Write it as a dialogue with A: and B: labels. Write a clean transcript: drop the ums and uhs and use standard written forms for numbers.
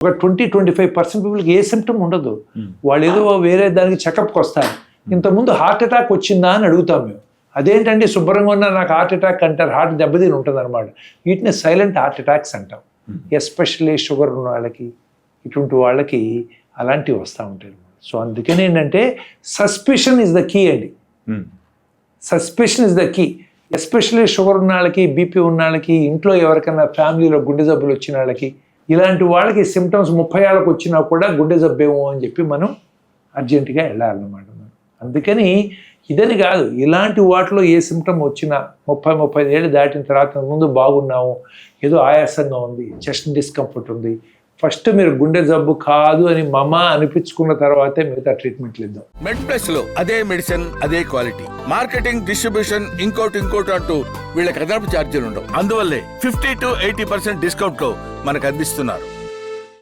A: ఒక 20-25% పీపుల్కి ఏ సిమ్టమ్ ఉండదు. వాళ్ళు ఏదో వేరే దానికి చెకప్కి వస్తారు. ఇంతకుముందు హార్ట్ అటాక్ వచ్చిందా అని అడుగుతాం మేము. అదేంటండి శుభ్రంగా ఉన్నా నాకు హార్ట్ అటాక్ అంటారు. హార్ట్ దెబ్బతిని ఉంటుంది అనమాట. వీటిని సైలెంట్ హార్ట్ అటాక్స్ అంటాం. ఎస్పెషల్లీ షుగర్ ఉన్న వాళ్ళకి, ఇటువంటి వాళ్ళకి అలాంటివి వస్తూ ఉంటాయి. సో అందుకని ఏంటంటే సస్పిషన్ ఇస్ ద కీ అండి. Suspicion is the key. Especially sugar ఉన్న వాళ్ళకి, బీపీ ఉన్న వాళ్ళకి, ఇంట్లో ఎవరికైనా ఫ్యామిలీలో గుండె జబ్బులు వచ్చిన వాళ్ళకి, ఇలాంటి వాళ్ళకి సిమ్టమ్స్ 30 ఏళ్ళకి వచ్చినా కూడా గుండె జబ్బేమో అని చెప్పి మనం అర్జెంటుగా వెళ్ళాలన్నమాట. అందుకని ఇదని కాదు, ఇలాంటి వాటిలో ఏ సిమ్టమ్ వచ్చినా 30-35 ఏళ్ళు దాటిన తర్వాత ముందు బాగున్నాము, ఏదో ఆయాసంగా ఉంది, చెస్ట్ డిస్కంఫర్ట్ ఉంది, ఫస్ట్ మీరు గుండె జబ్బు కాదు అని అనిపించుకున్న తర్వాతే మిగతా ట్రీట్మెంట్లు ఇద్దాం.
B: మెడ్ ప్లస్ లో అదే మెడిసిన్, అదే క్వాలిటీ, మార్కెటింగ్, డిస్ట్రిబ్యూషన్, ఇంకోటి అంటూ వీళ్ళకి అదనపు ఛార్జీలు ఉండవు. అందువల్లే 50-80% డిస్కౌంట్ లో మనకు అందిస్తున్నారు.